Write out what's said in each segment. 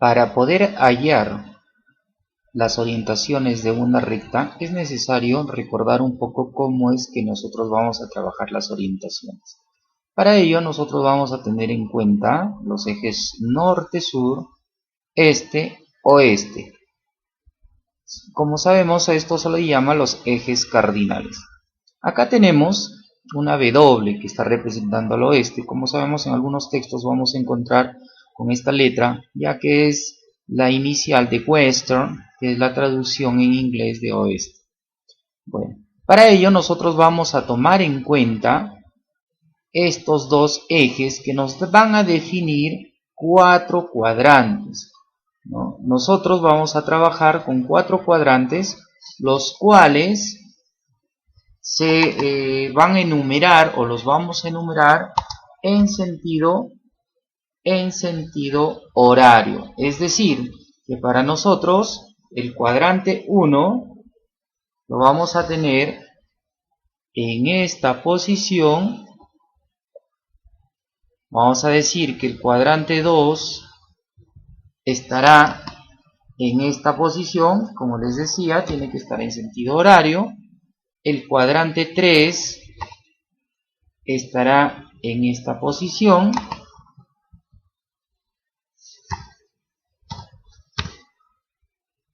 Para poder hallar las orientaciones de una recta es necesario recordar un poco cómo es que nosotros vamos a trabajar las orientaciones. Para ello nosotros vamos a tener en cuenta los ejes norte-sur, este-oeste. Como sabemos, a esto se le llama los ejes cardinales. Acá tenemos una W que está representando al oeste. Como sabemos, en algunos textos vamos a encontrar con esta letra, ya que es la inicial de western, que es la traducción en inglés de oeste. Bueno, para ello nosotros vamos a tomar en cuenta estos dos ejes que nos van a definir 4 cuadrantes, ¿no? Nosotros vamos a trabajar con 4 cuadrantes, los cuales se van a enumerar o los vamos a enumerar en sentido horario. Es decir, que para nosotros el cuadrante 1 lo vamos a tener en esta posición. Vamos a decir que el cuadrante 2 estará en esta posición. Como les decía, tiene que estar en sentido horario. El cuadrante 3 estará en esta posición.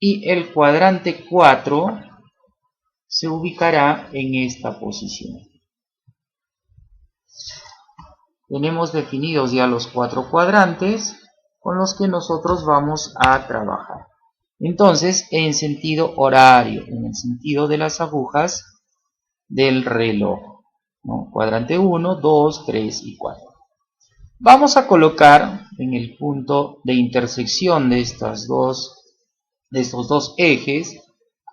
Y el cuadrante 4 se ubicará en esta posición. Tenemos definidos ya los 4 cuadrantes con los que nosotros vamos a trabajar. Entonces, en sentido horario, en el sentido de las agujas del reloj, ¿no? Cuadrante 1, 2, 3 y 4. Vamos a colocar en el punto de intersección de estos dos ejes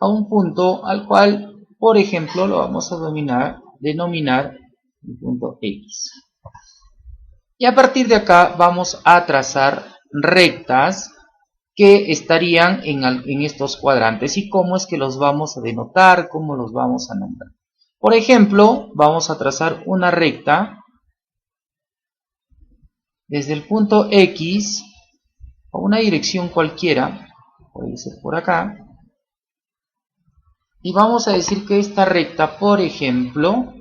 a un punto al cual, por ejemplo, lo vamos a denominar el punto X. Y a partir de acá vamos a trazar rectas que estarían en estos cuadrantes. ¿Y cómo es que los vamos a denotar? ¿Cómo los vamos a nombrar? Por ejemplo, vamos a trazar una recta desde el punto X a una dirección cualquiera, puede ser por acá, y vamos a decir que esta recta, por ejemplo,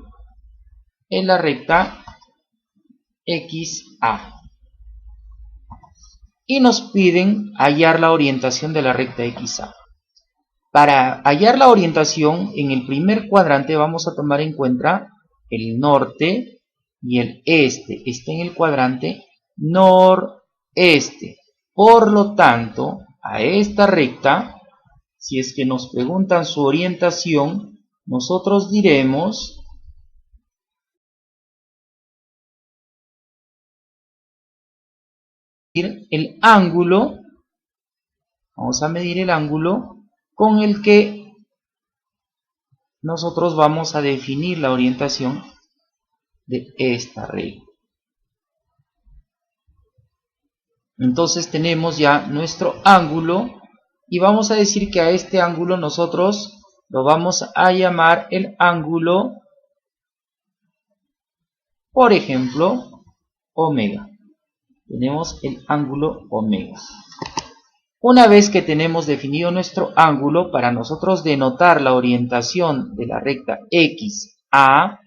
es la recta XA. Y nos piden hallar la orientación de la recta XA. Para hallar la orientación, en el primer cuadrante vamos a tomar en cuenta el norte y el este. Está en el cuadrante noreste. Por lo tanto, a esta recta, si es que nos preguntan su orientación, nosotros diremos el ángulo, vamos a medir el ángulo con el que nosotros vamos a definir la orientación de esta recta. Entonces tenemos ya nuestro ángulo y vamos a decir que a este ángulo nosotros lo vamos a llamar el ángulo, por ejemplo, omega. Tenemos el ángulo omega. Una vez que tenemos definido nuestro ángulo, para nosotros denotar la orientación de la recta XA,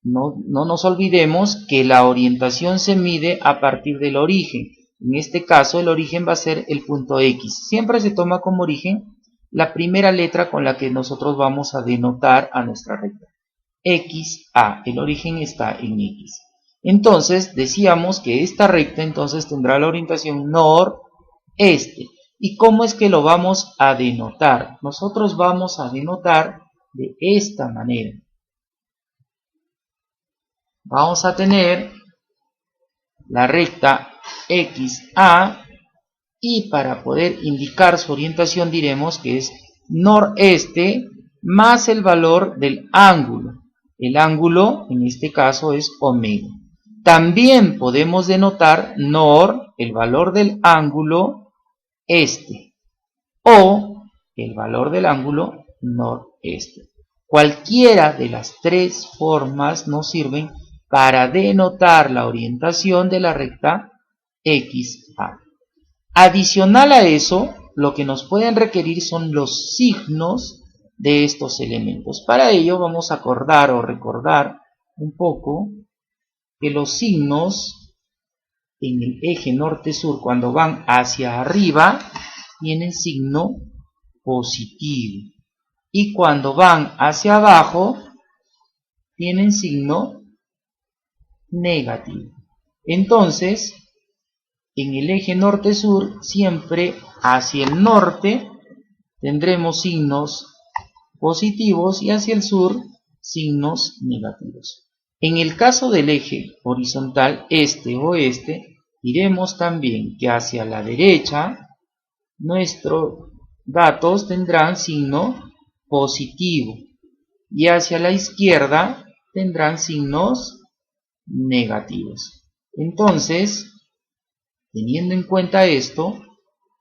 no nos olvidemos que la orientación se mide a partir del origen. En este caso, el origen va a ser el punto X. Siempre se toma como origen la primera letra con la que nosotros vamos a denotar a nuestra recta. XA, el origen está en X. Entonces, decíamos que esta recta entonces tendrá la orientación noreste. ¿Y cómo es que lo vamos a denotar? Nosotros vamos a denotar de esta manera. Vamos a tener la recta XA y para poder indicar su orientación diremos que es noreste más el valor del ángulo. El ángulo en este caso es omega. También podemos denotar el valor del ángulo este o el valor del ángulo noreste. Cualquiera de las tres formas nos sirven para denotar la orientación de la recta XA. Adicional a eso, lo que nos pueden requerir son los signos de estos elementos. Para ello vamos a acordar o recordar un poco que los signos en el eje norte-sur, cuando van hacia arriba, tienen signo positivo, y cuando van hacia abajo tienen signo negativo. Entonces, en el eje norte-sur, siempre hacia el norte tendremos signos positivos y hacia el sur signos negativos. En el caso del eje horizontal este-oeste, diremos también que hacia la derecha nuestros datos tendrán signo positivo y hacia la izquierda tendrán signos negativos. Entonces, teniendo en cuenta esto,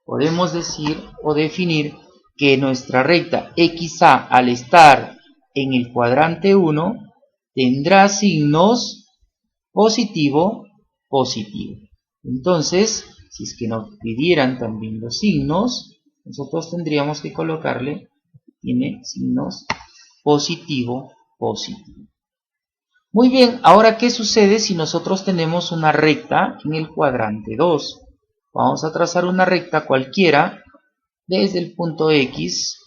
podemos decir o definir que nuestra recta XA, al estar en el cuadrante 1, tendrá signos positivo, positivo. Entonces, si es que nos pidieran también los signos, nosotros tendríamos que colocarle, tiene signos positivo, positivo. Muy bien, ahora ¿qué sucede si nosotros tenemos una recta en el cuadrante 2? Vamos a trazar una recta cualquiera desde el punto X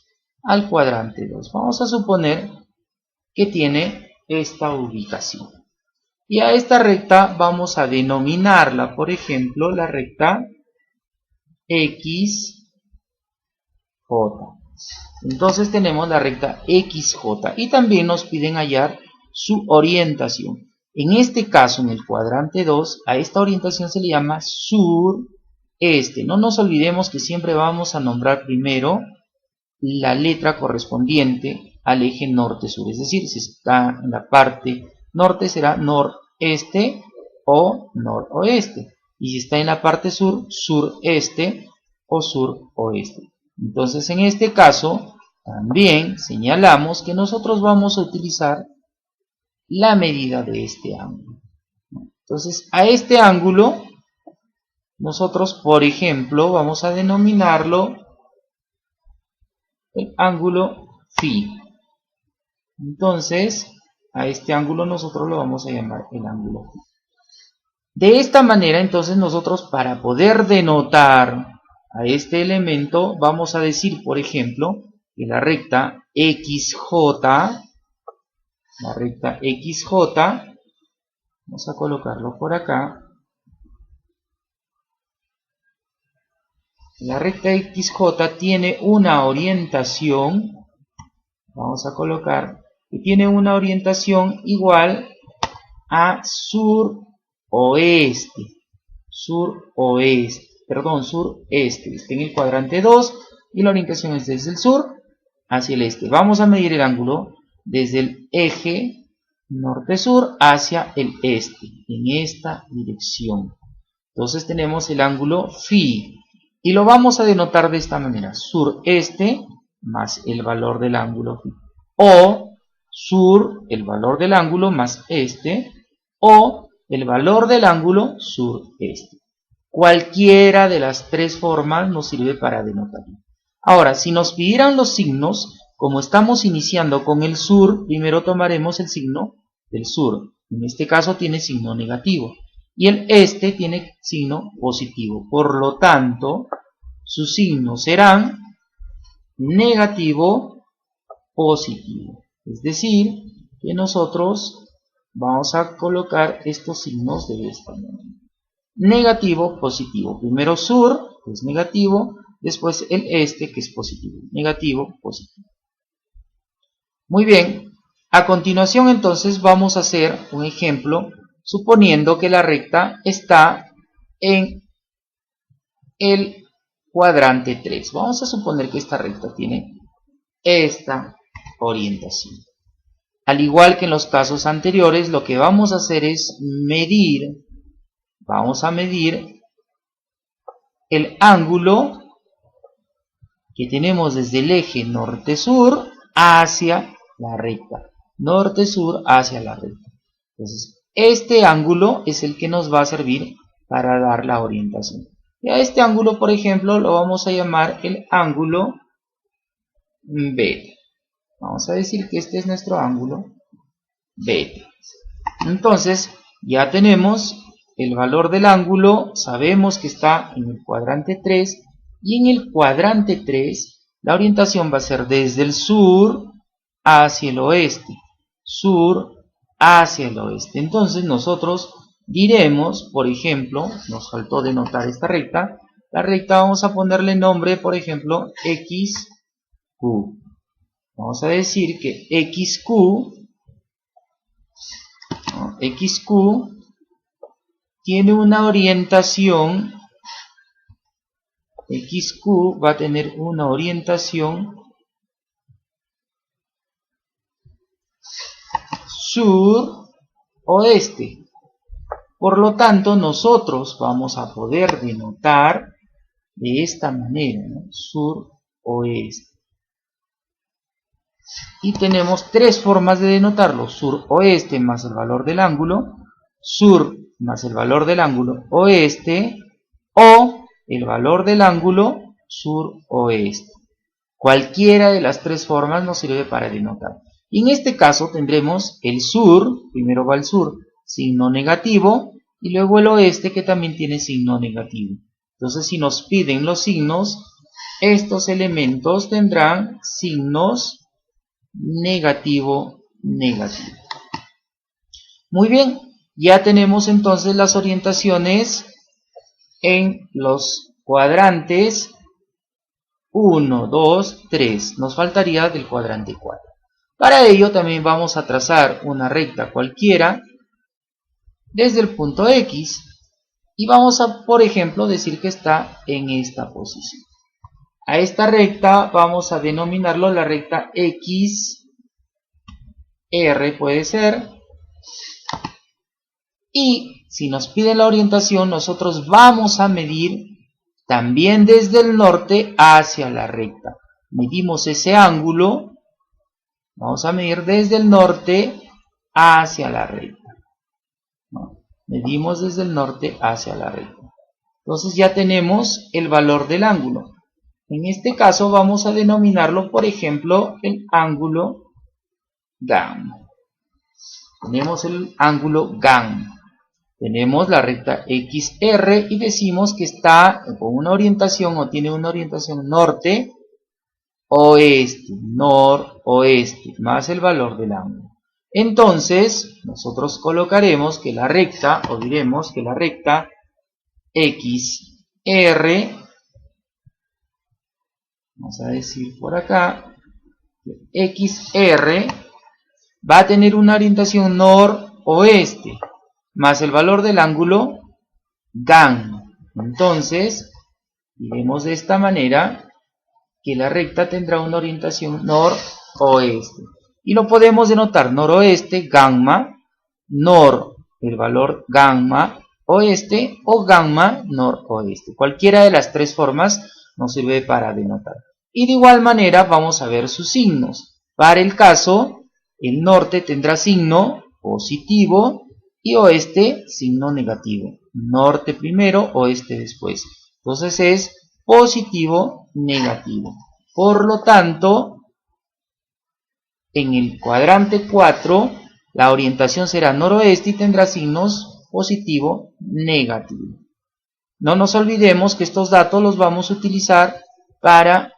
al cuadrante 2. Vamos a suponer que tiene esta ubicación. Y a esta recta vamos a denominarla, por ejemplo, la recta XJ. Entonces tenemos la recta XJ y también nos piden hallar su orientación. En este caso, en el cuadrante 2, a esta orientación se le llama sur-este. No nos olvidemos que siempre vamos a nombrar primero la letra correspondiente al eje norte-sur. Es decir, si está en la parte norte será noreste o noroeste. Y si está en la parte sur, sureste o suroeste. Entonces, en este caso, también señalamos que nosotros vamos a utilizar la medida de este ángulo. Entonces, a este ángulo, nosotros, por ejemplo, vamos a denominarlo el ángulo Φ. Entonces, a este ángulo nosotros lo vamos a llamar el ángulo Φ. De esta manera, entonces, nosotros para poder denotar a este elemento, vamos a decir, por ejemplo, que la recta XJ, vamos a colocarlo por acá, la recta XJ tiene una orientación, vamos a colocar que tiene una orientación igual a sureste, está en el cuadrante 2 y la orientación es desde el sur hacia el este. Vamos a medir el ángulo desde el eje norte-sur hacia el este, en esta dirección. Entonces tenemos el ángulo Φ y lo vamos a denotar de esta manera: sureste más el valor del ángulo Φ, o sur, el valor del ángulo, más este, o el valor del ángulo sureste. Cualquiera de las tres formas nos sirve para denotarlo. Ahora, si nos pidieran los signos, como estamos iniciando con el sur, primero tomaremos el signo del sur. En este caso tiene signo negativo. Y el este tiene signo positivo. Por lo tanto, sus signos serán negativo, positivo. Es decir, que nosotros vamos a colocar estos signos de esta manera: negativo, positivo. Primero sur, que es negativo, después el este, que es positivo. Negativo, positivo. Muy bien, a continuación entonces vamos a hacer un ejemplo, suponiendo que la recta está en el cuadrante 3. Vamos a suponer que esta recta tiene esta orientación. Al igual que en los casos anteriores, lo que vamos a hacer es medir, vamos a medir el ángulo que tenemos desde el eje norte-sur hacia la recta. Norte-sur hacia la recta. Entonces, este ángulo es el que nos va a servir para dar la orientación. Y a este ángulo, por ejemplo, lo vamos a llamar el ángulo beta. Vamos a decir que este es nuestro ángulo beta. Entonces, ya tenemos el valor del ángulo, sabemos que está en el cuadrante 3, y en el cuadrante 3 la orientación va a ser desde el sur hacia el oeste, sur hacia el oeste. Entonces nosotros diremos, por ejemplo, nos faltó denotar esta recta, la recta vamos a ponerle nombre, por ejemplo, XQ. Vamos a decir que XQ tiene una orientación, XQ va a tener una orientación sur-oeste. Por lo tanto, nosotros vamos a poder denotar de esta manera, ¿no? Sur-oeste. Y tenemos tres formas de denotarlo: sur-oeste más el valor del ángulo, sur más el valor del ángulo oeste, o el valor del ángulo sur-oeste. Cualquiera de las tres formas nos sirve para denotar. Y en este caso tendremos el sur, primero va el sur, signo negativo, y luego el oeste, que también tiene signo negativo. Entonces, si nos piden los signos, estos elementos tendrán signos negativo, negativo. Muy bien, ya tenemos entonces las orientaciones en los cuadrantes 1, 2, 3. Nos faltaría del cuadrante 4. Para ello también vamos a trazar una recta cualquiera desde el punto X y vamos a, por ejemplo, decir que está en esta posición. A esta recta vamos a denominarlo la recta XR, puede ser. Y si nos piden la orientación, nosotros vamos a medir también desde el norte hacia la recta. Medimos ese ángulo, vamos a medir desde el norte hacia la recta. ¿No? Medimos desde el norte hacia la recta. Entonces ya tenemos el valor del ángulo. En este caso vamos a denominarlo, por ejemplo, el ángulo gamma. Tenemos el ángulo gamma. Tenemos la recta XR y decimos que está con una orientación o tiene una orientación norte-oeste, noroeste, más el valor del ángulo. Entonces, nosotros colocaremos que la recta, o diremos que la recta XR, vamos a decir por acá, XR va a tener una orientación noroeste, más el valor del ángulo gamma. Entonces, diremos de esta manera que la recta tendrá una orientación noroeste. Y lo podemos denotar noroeste, gamma, nor, el valor gamma, oeste o gamma, noroeste. Cualquiera de las tres formas nos sirve para denotar. Y de igual manera vamos a ver sus signos. Para el caso, el norte tendrá signo positivo y oeste signo negativo. Norte primero, oeste después. Entonces es positivo, negativo. Por lo tanto, en el cuadrante 4, la orientación será noroeste y tendrá signos positivo, negativo. No nos olvidemos que estos datos los vamos a utilizar para